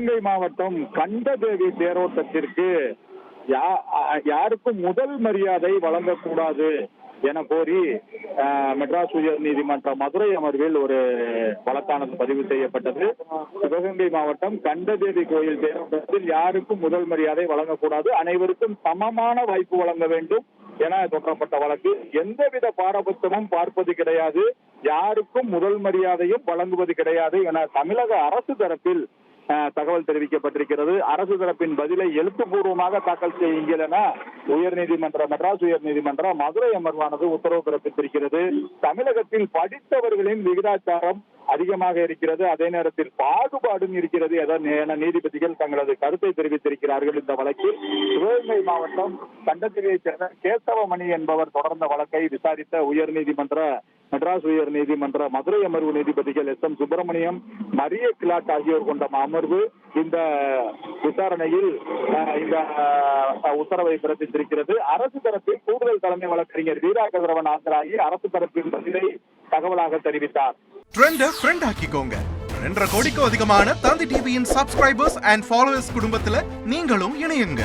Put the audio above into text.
சிவகங்கை மாவட்டம் கண்டதேவி தேரோட்டத்திற்கு யாருக்கும் முதல் மரியாதை வழங்கக்கூடாது என கோரி மெட்ராஸ் உயர் நீதிமன்ற மதுரை அமர்வில் ஒரு வழக்கானது பதிவு செய்யப்பட்டது. சிவகங்கை மாவட்டம் கண்டதேவி கோயில் தேரோட்டத்தில் யாருக்கும் முதல் மரியாதை வழங்கக்கூடாது, அனைவருக்கும் சமமான வாய்ப்பு வழங்க வேண்டும் என தொடரப்பட்ட வழக்கு. எந்தவித பாரபட்சமும் பார்ப்பது கிடையாது, யாருக்கும் முதல் மரியாதையும் வழங்குவது கிடையாது என தமிழக அரசு தரப்பில் தகவல் தெரிவிக்கப்பட்டிருக்கிறது. அரசு தரப்பின் பதிலை எழுத்துப்பூர்வமாக தாக்கல் செய்யுங்கள் என மெட்ராஸ் உயர் நீதிமன்ற மதுரை அமர்வானது உத்தரவு பிறப்பித்திருக்கிறது. தமிழகத்தில் படித்தவர்களின் விகிதாச்சாரம் அதிகமாக இருக்கிறது, அதே நேரத்தில் பாகுபாடும் இருக்கிறது என நீதிபதிகள் தங்களது கருத்தை தெரிவித்திருக்கிறார்கள். இந்த வழக்கில் சிவகங்கை மாவட்டம் கண்டத்திலேயைச் சேர்ந்த கேசவமணி என்பவர் தொடர்ந்த வழக்கை விசாரித்த மெட்ராஸ் உயர் நீதிமன்ற மதுரை அமர்வு நீதிபதிகள் எஸ்.எம். சுப்பிரமணியம், மரிய கிளாட் ஆகியோர் கொண்ட அமர்வு இந்த விசாரணையில் இந்த உத்தரவை பிறப்பித்திருக்கிறது. அரசு தரப்பில் கூடுதல் தலைமை வழக்கறிஞர் வீரா கதிரவன் ஆஜராகி அரசு தரப்பின் பதிலை தகவலாக தெரிவித்தார். ஃப்ரெண்ட் ஆக்கிக்கோங்க. 2.5 கோடிக்கும் அதிகமான தந்தி டிவியின் சப்ஸ்கிரைபர்ஸ் அண்ட் ஃபாலோவர்ஸ் குடும்பத்துல நீங்களும் இணையுங்க.